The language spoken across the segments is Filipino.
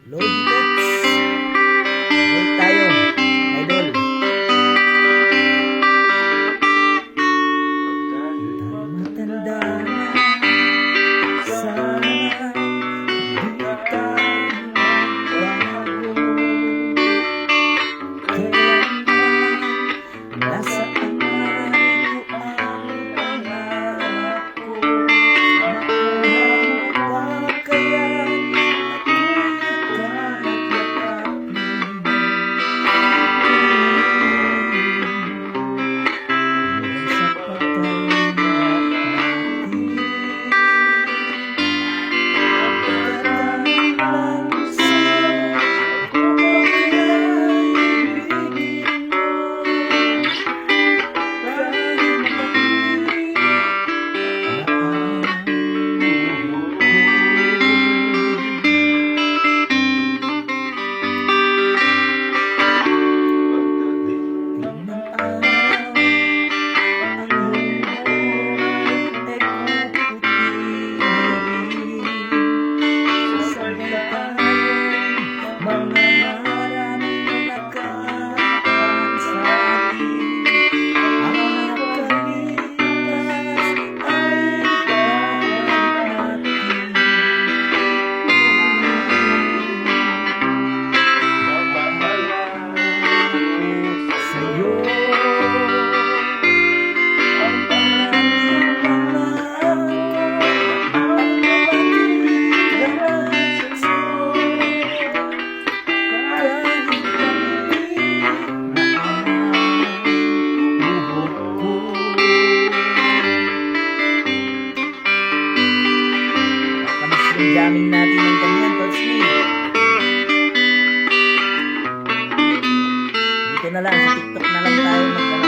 Lodi Boots. Balik tayo, idol. Matanda na, sana di tayo magbago. Kailanman, nasaan narito ang pangarap ko. Makuha mo ba kaya jamming natin ng ganyan, Coach Lee. Dito na lang, sa TikTok na lang tayo mag-ano.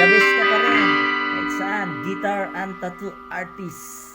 The best ka pa rin. Kahit saan, guitar and tattoo artist.